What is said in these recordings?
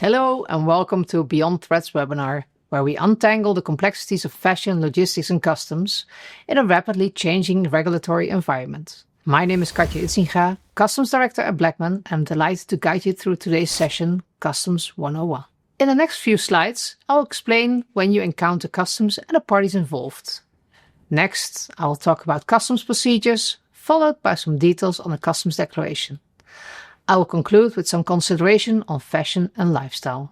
Hello and welcome to Beyond Threats webinar, where we untangle the complexities of fashion, logistics and customs in a rapidly changing regulatory environment. My name is Katja Idsinga, Customs Director at Bleckmann, and I'm delighted to guide you through today's session, Customs 101. In the next few slides, I'll explain when you encounter customs and the parties involved. Next, I will talk about customs procedures, followed by some details on the customs declaration. I will conclude with some consideration on fashion and lifestyle.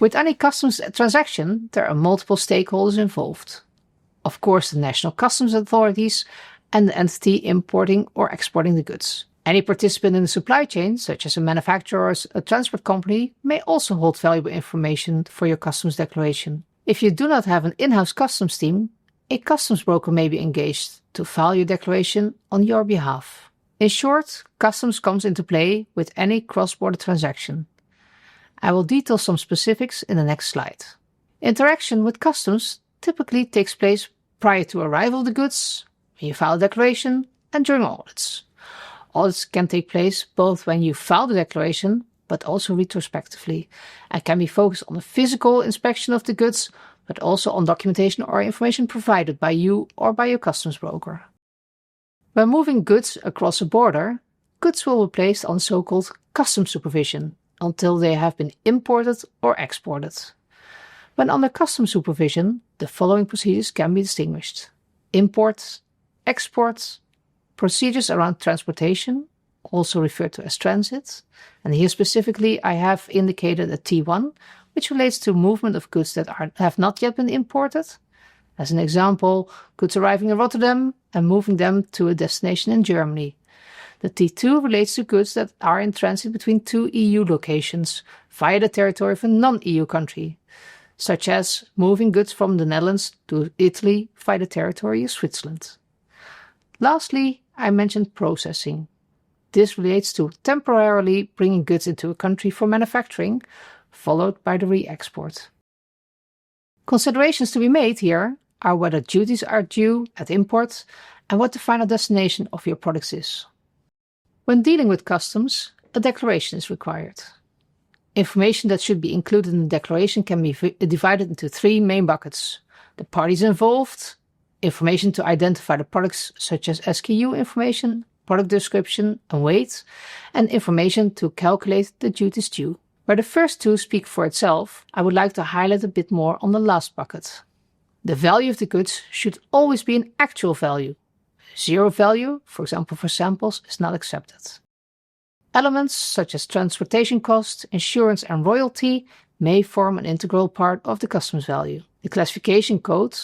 With any customs transaction, there are multiple stakeholders involved. Of course, the national customs authorities and the entity importing or exporting the goods. Any participant in the supply chain, such as a manufacturer or a transport company, may also hold valuable information for your customs declaration. If you do not have an in-house customs team, a customs broker may be engaged to file your declaration on your behalf. In short, customs comes into play with any cross-border transaction. I will detail some specifics in the next slide. Interaction with customs typically takes place prior to arrival of the goods, when you file a declaration, and during audits. Audits can take place both when you file the declaration, but also retrospectively, and can be focused on the physical inspection of the goods, but also on documentation or information provided by you or by your customs broker. When moving goods across a border, goods will be placed on so-called customs supervision until they have been imported or exported. When under customs supervision, the following procedures can be distinguished: import, export, procedures around transportation, also referred to as transit, and here specifically I have indicated a T1, which relates to movement of goods that have not yet been imported. As an example, goods arriving in Rotterdam and moving them to a destination in Germany. The T2 relates to goods that are in transit between two EU locations via the territory of a non-EU country, such as moving goods from the Netherlands to Italy via the territory of Switzerland. Lastly, I mentioned processing. This relates to temporarily bringing goods into a country for manufacturing, followed by the re-export. Considerations to be made here are whether duties are due at import and what the final destination of your products is. When dealing with customs, a declaration is required. Information that should be included in the declaration can be divided into three main buckets: the parties involved, information to identify the products such as SKU information, product description and weight, and information to calculate the duties due. Where the first two speak for itself, I would like to highlight a bit more on the last bucket. The value of the goods should always be an actual value. Zero value, for example for samples, is not accepted. Elements such as transportation cost, insurance and royalty may form an integral part of the customs value. The classification code,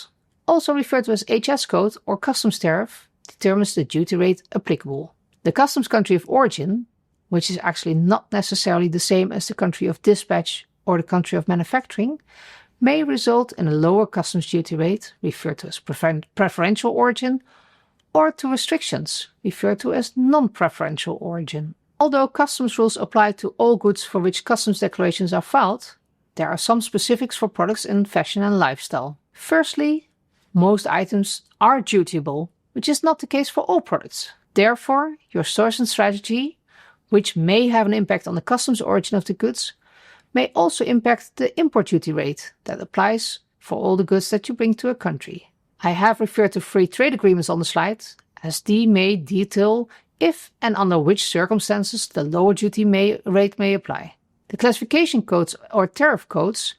also referred to as HS code or customs tariff, determines the duty rate applicable. The customs country of origin, which is actually not necessarily the same as the country of dispatch or the country of manufacturing, may result in a lower customs duty rate, referred to as preferential origin, or to restrictions, referred to as non-preferential origin. Although customs rules apply to all goods for which customs declarations are filed, there are some specifics for products in fashion and lifestyle. Firstly, most items are dutiable, which is not the case for all products. Therefore, your sourcing strategy, which may have an impact on the customs origin of the goods, may also impact the import duty rate that applies for all the goods that you bring to a country. I have referred to free trade agreements on the slide, as they may detail if and under which circumstances the lower duty rate may apply. The classification codes or tariff codes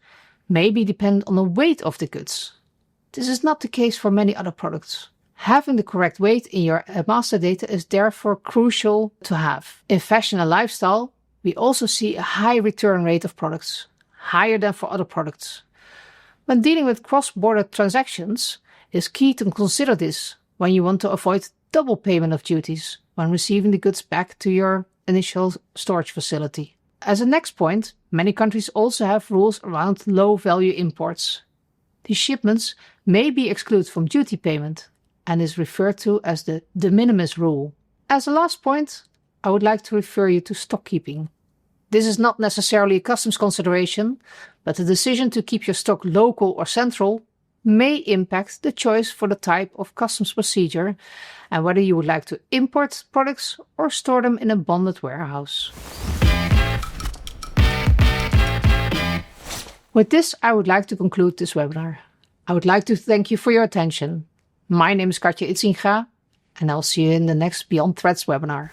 may be dependent on the weight of the goods. This is not the case for many other products. Having the correct weight in your master data is therefore crucial to have. In fashion and lifestyle, we also see a high return rate of products, higher than for other products. When dealing with cross-border transactions, it is key to consider this when you want to avoid double payment of duties when receiving the goods back to your initial storage facility. As a next point, many countries also have rules around low-value imports. These shipments may be excluded from duty payment and is referred to as the de minimis rule. As a last point, I would like to refer you to stock keeping. This is not necessarily a customs consideration, but the decision to keep your stock local or central may impact the choice for the type of customs procedure and whether you would like to import products or store them in a bonded warehouse. With this, I would like to conclude this webinar. I would like to thank you for your attention. My name is Katja Idsinga, and I'll see you in the next Beyond Threats webinar.